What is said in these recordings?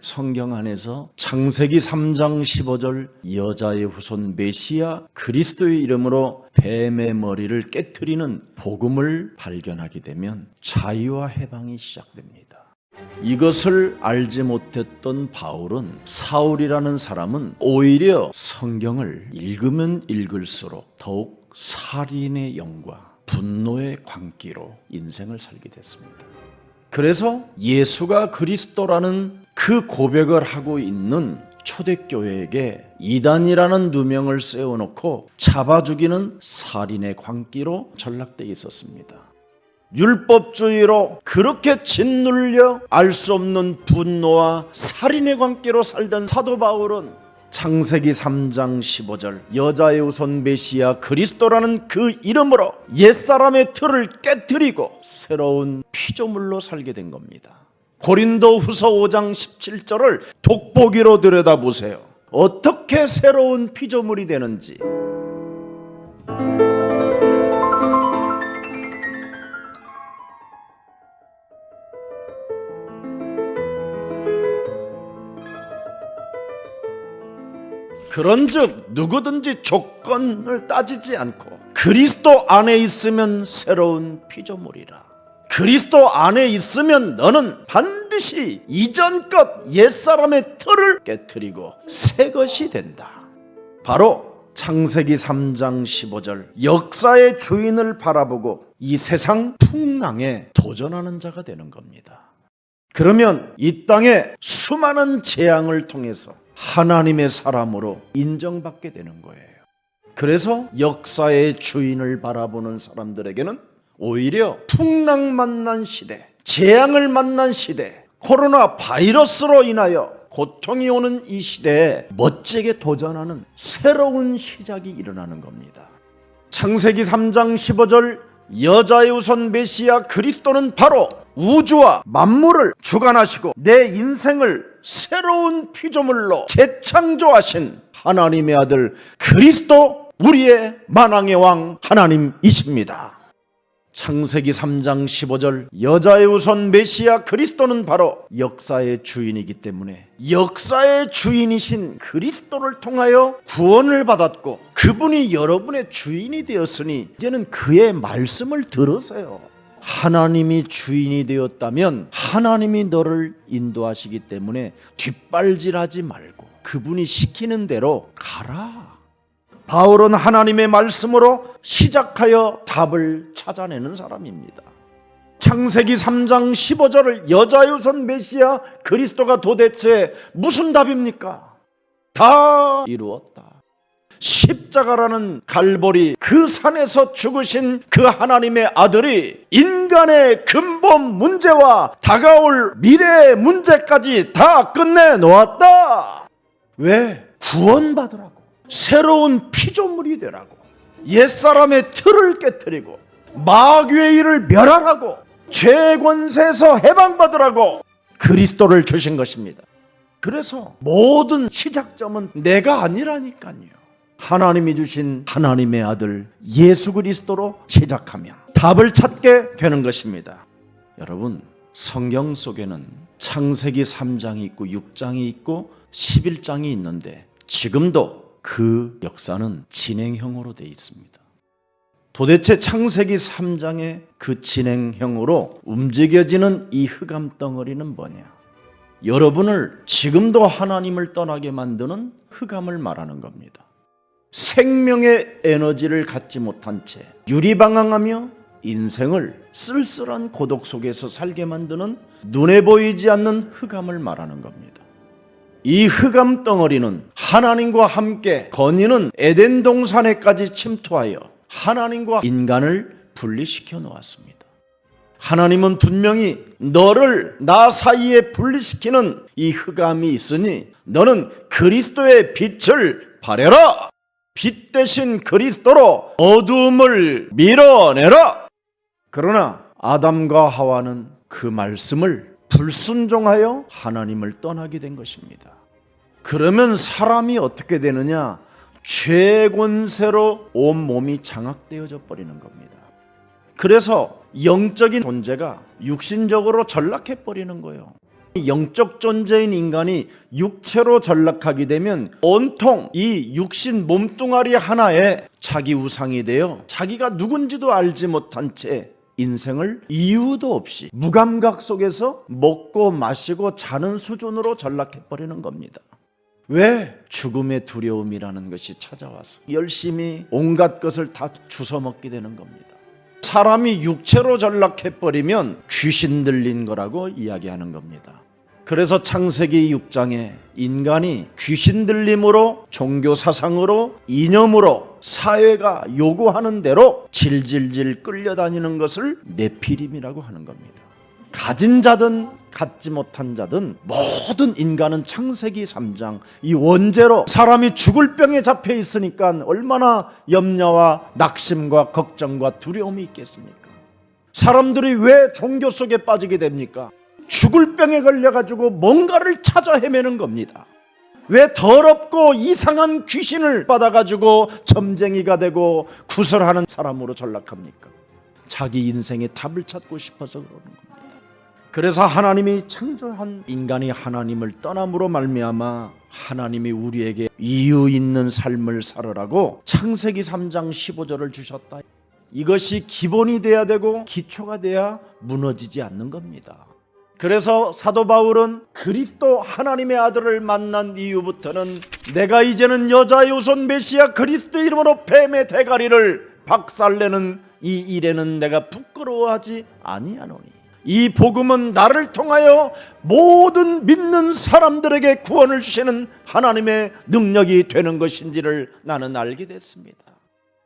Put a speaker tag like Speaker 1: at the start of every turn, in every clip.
Speaker 1: 성경 안에서 창세기 3장 15절 여자의 후손 메시아 그리스도의 이름으로 뱀의 머리를 깨트리는 복음을 발견하게 되면 자유와 해방이 시작됩니다. 이것을 알지 못했던 바울은, 사울이라는 사람은 오히려 성경을 읽으면 읽을수록 더욱 살인의 영과 분노의 광기로 인생을 살게 됐습니다. 그래서 예수가 그리스도라는 그 고백을 하고 있는 초대교회에게 이단이라는 누명을 세워놓고 잡아 죽이는 살인의 광기로 전락되어 있었습니다. 율법주의로 그렇게 짓눌려 알 수 없는 분노와 살인의 광기로 살던 사도 바울은 창세기 3장 15절 여자의 후손 메시아 그리스도라는 그 이름으로 옛사람의 틀을 깨뜨리고 새로운 피조물로 살게 된 겁니다. 고린도 후서 5장 17절을 돋보기로 들여다보세요. 어떻게 새로운 피조물이 되는지. 그런즉 누구든지 조건을 따지지 않고 그리스도 안에 있으면 새로운 피조물이라. 그리스도 안에 있으면 너는 반드시 이전 것 옛사람의 틀을 깨트리고 새 것이 된다. 바로 창세기 3장 15절 역사의 주인을 바라보고 이 세상 풍랑에 도전하는 자가 되는 겁니다. 그러면 이 땅에 수많은 재앙을 통해서 하나님의 사람으로 인정받게 되는 거예요. 그래서 역사의 주인을 바라보는 사람들에게는 오히려 풍랑 만난 시대, 재앙을 만난 시대, 코로나 바이러스로 인하여 고통이 오는 이 시대에 멋지게 도전하는 새로운 시작이 일어나는 겁니다. 창세기 3장 15절 여자의 후손 메시아 그리스도는 바로 우주와 만물을 주관하시고 내 인생을 새로운 피조물로 재창조하신 하나님의 아들 그리스도, 우리의 만왕의 왕 하나님이십니다. 창세기 3장 15절 여자의 후손 메시아 그리스도는 바로 역사의 주인이기 때문에 역사의 주인이신 그리스도를 통하여 구원을 받았고 그분이 여러분의 주인이 되었으니 이제는 그의 말씀을 들으세요. 하나님이 주인이 되었다면 하나님이 너를 인도하시기 때문에 뒷발질하지 말고 그분이 시키는 대로 가라. 바울은 하나님의 말씀으로 시작하여 답을 찾아내는 사람입니다. 창세기 3장 15절을 여자의 후손 메시아 그리스도가 도대체 무슨 답입니까? 다 이루었다. 십자가라는 갈보리 그 산에서 죽으신 그 하나님의 아들이 인간의 근본 문제와 다가올 미래의 문제까지 다 끝내놓았다. 왜? 구원받으라고, 새로운 피조물이 되라고, 옛사람의 틀을 깨트리고 마귀의 일을 멸하라고, 죄 권세에서 해방받으라고 그리스도를 주신 것입니다. 그래서 모든 시작점은 내가 아니라니까요. 하나님이 주신 하나님의 아들 예수 그리스도로 시작하면 답을 찾게 되는 것입니다. 여러분, 성경 속에는 창세기 3장이 있고 6장이 있고 11장이 있는데 지금도 그 역사는 진행형으로 되어 있습니다. 도대체 창세기 3장의 그 진행형으로 움직여지는 이 흑암 덩어리는 뭐냐? 여러분을 지금도 하나님을 떠나게 만드는 흑암을 말하는 겁니다. 생명의 에너지를 갖지 못한 채 유리방황하며 인생을 쓸쓸한 고독 속에서 살게 만드는 눈에 보이지 않는 흑암을 말하는 겁니다. 이 흑암 덩어리는 하나님과 함께 거니는 에덴 동산에까지 침투하여 하나님과 인간을 분리시켜 놓았습니다. 하나님은 분명히 너를 나 사이에 분리시키는 이 흑암이 있으니 너는 그리스도의 빛을 발해라. 빛 대신 그리스도로 어두움을 밀어내라. 그러나 아담과 하와는 그 말씀을 불순종하여 하나님을 떠나게 된 것입니다. 그러면 사람이 어떻게 되느냐? 죄 권세로 온 몸이 장악되어져 버리는 겁니다. 그래서 영적인 존재가 육신적으로 전락해 버리는 거예요. 영적 존재인 인간이 육체로 전락하게 되면 온통 이 육신 몸뚱아리 하나에 자기 우상이 되어 자기가 누군지도 알지 못한 채 인생을 이유도 없이 무감각 속에서 먹고 마시고 자는 수준으로 전락해버리는 겁니다. 왜? 죽음의 두려움이라는 것이 찾아와서 열심히 온갖 것을 다 주워 먹게 되는 겁니다. 사람이 육체로 전락해버리면 귀신 들린 거라고 이야기하는 겁니다. 그래서 창세기 6장에 인간이 귀신 들림으로 종교사상으로 이념으로 사회가 요구하는 대로 질질질 끌려다니는 것을 네피림이라고 하는 겁니다. 가진 자든 갖지 못한 자든 모든 인간은 창세기 3장 이 원죄로 사람이 죽을 병에 잡혀 있으니까 얼마나 염려와 낙심과 걱정과 두려움이 있겠습니까? 사람들이 왜 종교 속에 빠지게 됩니까? 죽을 병에 걸려가지고 뭔가를 찾아 헤매는 겁니다. 왜 더럽고 이상한 귀신을 받아가지고 점쟁이가 되고 구설하는 사람으로 전락합니까? 자기 인생의 답을 찾고 싶어서 그러는 겁니다. 그래서 하나님이 창조한 인간이 하나님을 떠남으로 말미암아 하나님이 우리에게 이유 있는 삶을 살으라고 창세기 3장 15절을 주셨다. 이것이 기본이 돼야 되고 기초가 돼야 무너지지 않는 겁니다. 그래서 사도 바울은 그리스도 하나님의 아들을 만난 이후부터는 내가 이제는 여자의 후손 메시아 그리스도 이름으로 뱀의 대가리를 박살내는 이 일에는 내가 부끄러워하지 아니하노니 이 복음은 나를 통하여 모든 믿는 사람들에게 구원을 주시는 하나님의 능력이 되는 것인지를 나는 알게 됐습니다.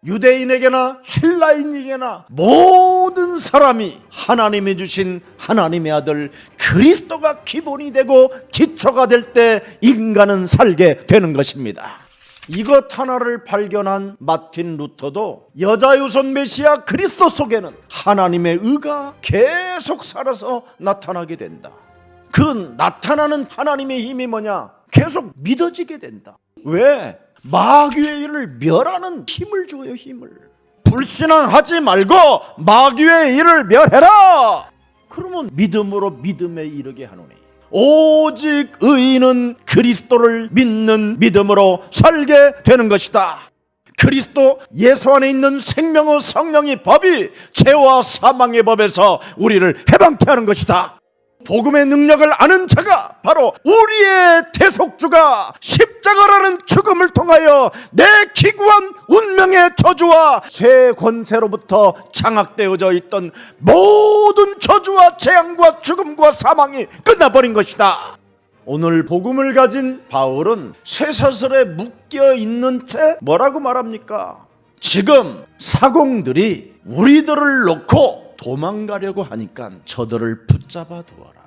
Speaker 1: 유대인에게나 헬라인에게나 모든 사람이 하나님이 주신 하나님의 아들 그리스도가 기본이 되고 기초가 될 때 인간은 살게 되는 것입니다. 이것 하나를 발견한 마틴 루터도 여자의 후손 메시아 그리스도 속에는 하나님의 의가 계속 살아서 나타나게 된다. 그 나타나는 하나님의 힘이 뭐냐? 계속 믿어지게 된다. 왜? 마귀의 일을 멸하는 힘을 줘요. 힘을. 불신앙하지 말고 마귀의 일을 멸해라. 그러면 믿음으로 믿음에 이르게 하노니 오직 의인은 그리스도를 믿는 믿음으로 살게 되는 것이다. 그리스도 예수 안에 있는 생명의 성령의 법이 죄와 사망의 법에서 우리를 해방케 하는 것이다. 복음의 능력을 아는 자가 바로 우리의 대속주가 십자가라는 죽음을 통하여 내 기구한 운명의 저주와 죄 권세로부터 장악되어져 있던 모든 저주와 재앙과 죽음과 사망이 끝나버린 것이다. 오늘 복음을 가진 바울은 쇠사슬에 묶여 있는 채 뭐라고 말합니까? 지금 사공들이 우리들을 놓고 도망가려고 하니까 저들을 붙잡아 두어라.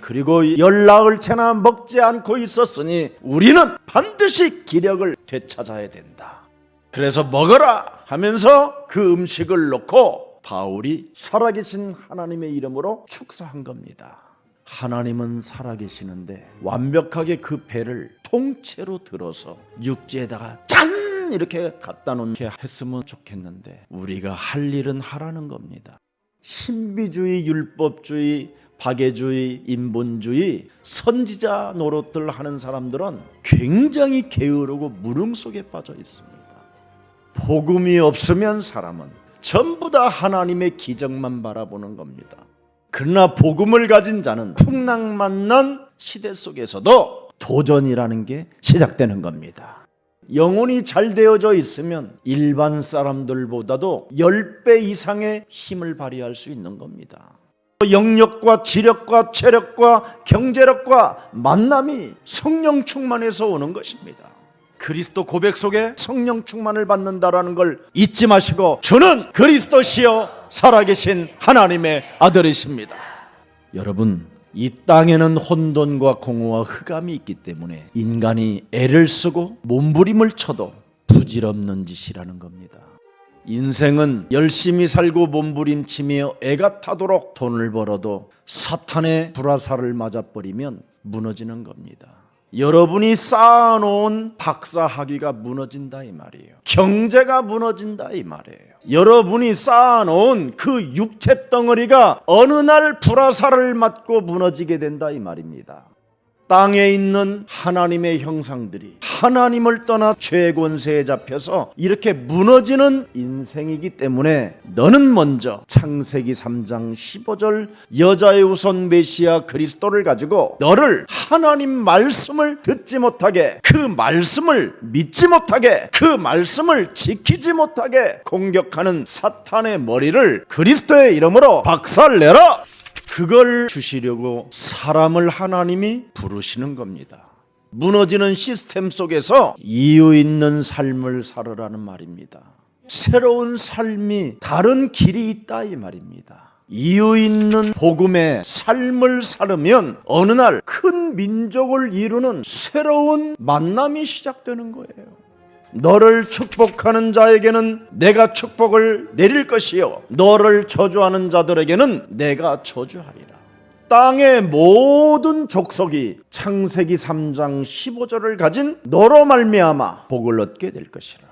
Speaker 1: 그리고 열나흘 채나 먹지 않고 있었으니 우리는 반드시 기력을 되찾아야 된다. 그래서 먹어라 하면서 그 음식을 놓고 바울이 살아계신 하나님의 이름으로 축사한 겁니다. 하나님은 살아계시는데 완벽하게 그 배를 통째로 들어서 육지에다가 짠 이렇게 갖다 놓게 했으면 좋겠는데 우리가 할 일은 하라는 겁니다. 신비주의, 율법주의, 박애주의, 인본주의, 선지자 노릇들 하는 사람들은 굉장히 게으르고 무능 속에 빠져 있습니다. 복음이 없으면 사람은 전부 다 하나님의 기적만 바라보는 겁니다. 그러나 복음을 가진 자는 풍랑만난 시대 속에서도 도전이라는 게 시작되는 겁니다. 영혼이 잘 되어져 있으면 일반 사람들보다도 10배 이상의 힘을 발휘할 수 있는 겁니다. 영력과 지력과 체력과 경제력과 만남이 성령 충만에서 오는 것입니다. 그리스도 고백 속에 성령 충만을 받는다라는 걸 잊지 마시고 주는 그리스도시요 살아계신 하나님의 아들이십니다. 여러분, 이 땅에는 혼돈과 공허와 흑암이 있기 때문에 인간이 애를 쓰고 몸부림을 쳐도 부질없는 짓이라는 겁니다. 인생은 열심히 살고 몸부림치며 애가 타도록 돈을 벌어도 사탄의 불화살을 맞아버리면 무너지는 겁니다. 여러분이 쌓아놓은 박사학위가 무너진다 이 말이에요. 경제가 무너진다 이 말이에요. 여러분이 쌓아놓은 그 육체 덩어리가 어느 날 불화살을 맞고 무너지게 된다 이 말입니다. 땅에 있는 하나님의 형상들이 하나님을 떠나 죄 권세에 잡혀서 이렇게 무너지는 인생이기 때문에 너는 먼저 창세기 3장 15절 여자의 우선 메시아 그리스도를 가지고 너를 하나님 말씀을 듣지 못하게, 그 말씀을 믿지 못하게, 그 말씀을 지키지 못하게 공격하는 사탄의 머리를 그리스도의 이름으로 박살내라! 그걸 주시려고 사람을 하나님이 부르시는 겁니다. 무너지는 시스템 속에서 이유 있는 삶을 살으라는 말입니다. 새로운 삶이 다른 길이 있다 이 말입니다. 이유 있는 복음의 삶을 살으면 어느 날 큰 민족을 이루는 새로운 만남이 시작되는 거예요. 너를 축복하는 자에게는 내가 축복을 내릴 것이요 너를 저주하는 자들에게는 내가 저주하리라. 땅의 모든 족속이 창세기 3장 15절을 가진 너로 말미암아 복을 얻게 될 것이라.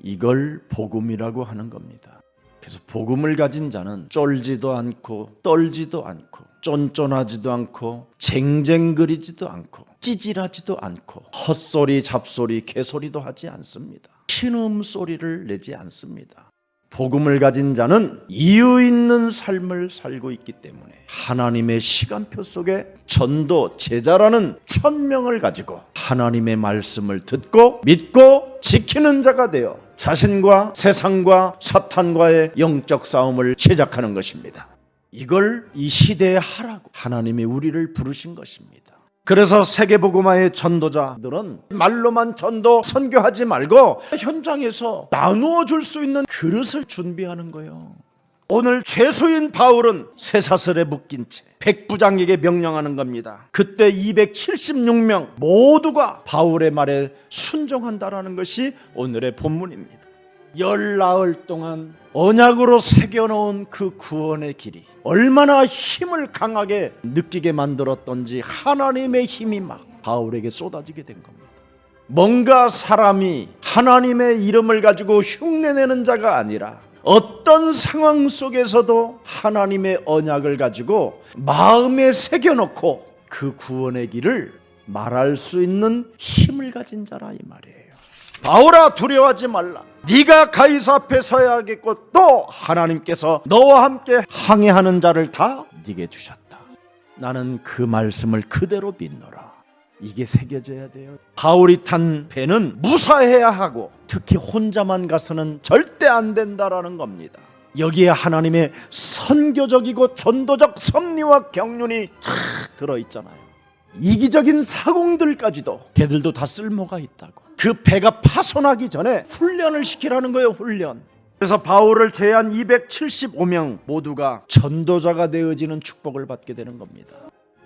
Speaker 1: 이걸 복음이라고 하는 겁니다. 그래서 복음을 가진 자는 쫄지도 않고 떨지도 않고 쫀쫀하지도 않고 쟁쟁거리지도 않고 찌질하지도 않고 헛소리 잡소리 개소리도 하지 않습니다. 신음소리를 내지 않습니다. 복음을 가진 자는 이유 있는 삶을 살고 있기 때문에 하나님의 시간표 속에 전도 제자라는 천명을 가지고 하나님의 말씀을 듣고 믿고 지키는 자가 되어 자신과 세상과 사탄과의 영적 싸움을 시작하는 것입니다. 이걸 이 시대에 하라고 하나님이 우리를 부르신 것입니다. 그래서 세계복음화의 전도자들은 말로만 전도 선교하지 말고 현장에서 나누어 줄 수 있는 그릇을 준비하는 거예요. 오늘 죄수인 바울은 쇠사슬에 묶인 채 백부장에게 명령하는 겁니다. 그때 276명 모두가 바울의 말에 순종한다라는 것이 오늘의 본문입니다. 열나흘 동안 언약으로 새겨놓은 그 구원의 길이 얼마나 힘을 강하게 느끼게 만들었던지 하나님의 힘이 막 바울에게 쏟아지게 된 겁니다. 뭔가 사람이 하나님의 이름을 가지고 흉내내는 자가 아니라 어떤 상황 속에서도 하나님의 언약을 가지고 마음에 새겨놓고 그 구원의 길을 말할 수 있는 힘을 가진 자라 이 말이에요. 바울아 두려워하지 말라. 네가 가이사 앞에 서야겠고 또 하나님께서 너와 함께 항해하는 자를 다 네게 주셨다. 나는 그 말씀을 그대로 믿노라. 이게 새겨져야 돼요. 바울이 탄 배는 무사해야 하고 특히 혼자만 가서는 절대 안 된다라는 겁니다. 여기에 하나님의 선교적이고 전도적 섭리와 경륜이 쫙 들어있잖아요. 이기적인 사공들까지도 걔들도 다 쓸모가 있다고. 그 배가 파손하기 전에 훈련을 시키라는 거예요. 훈련. 그래서 바울을 제한 275명 모두가 전도자가 되어지는 축복을 받게 되는 겁니다.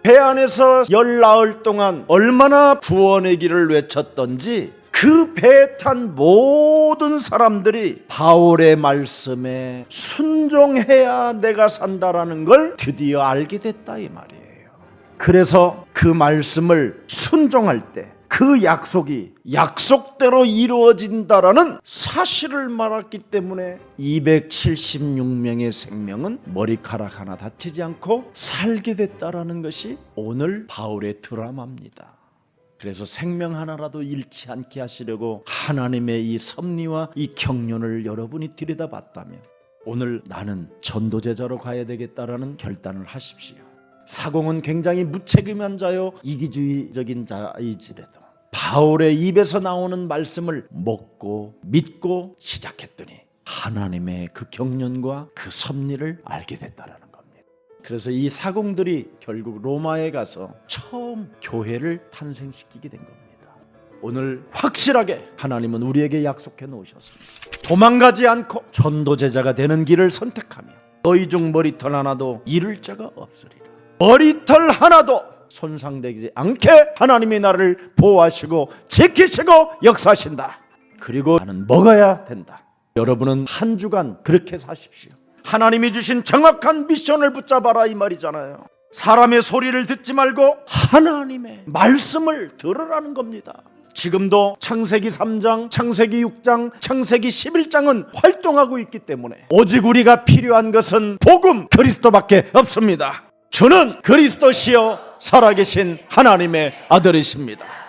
Speaker 1: 배 안에서 열나흘 동안 얼마나 구원의 길을 외쳤던지 그 배에 탄 모든 사람들이 바울의 말씀에 순종해야 내가 산다라는 걸 드디어 알게 됐다 이 말이에요. 그래서 그 말씀을 순종할 때 그 약속이 약속대로 이루어진다라는 사실을 말했기 때문에 276명의 생명은 머리카락 하나 다치지 않고 살게 됐다라는 것이 오늘 바울의 드라마입니다. 그래서 생명 하나라도 잃지 않게 하시려고 하나님의 이 섭리와 이 경륜을 여러분이 들여다봤다면 오늘 나는 전도제자로 가야 되겠다라는 결단을 하십시오. 사공은 굉장히 무책임한 자요 이기주의적인 자이지라도 바울의 입에서 나오는 말씀을 먹고 믿고 시작했더니 하나님의 그 경륜과 그 섭리를 알게 됐다라는 겁니다. 그래서 이 사공들이 결국 로마에 가서 처음 교회를 탄생시키게 된 겁니다. 오늘 확실하게 하나님은 우리에게 약속해 놓으셨습니다. 도망가지 않고 전도제자가 되는 길을 선택하며 너희 중 머리털 하나도 잃을 자가 없으리라. 머리털 하나도 손상되지 않게 하나님이 나를 보호하시고 지키시고 역사하신다. 그리고 나는 먹어야 된다. 여러분은 한 주간 그렇게 사십시오. 하나님이 주신 정확한 미션을 붙잡아라 이 말이잖아요. 사람의 소리를 듣지 말고 하나님의 말씀을 들으라는 겁니다. 지금도 창세기 3장, 창세기 6장, 창세기 11장은 활동하고 있기 때문에 오직 우리가 필요한 것은 복음 그리스도밖에 없습니다. 주는 그리스도시요 살아계신 하나님의 아들이십니다.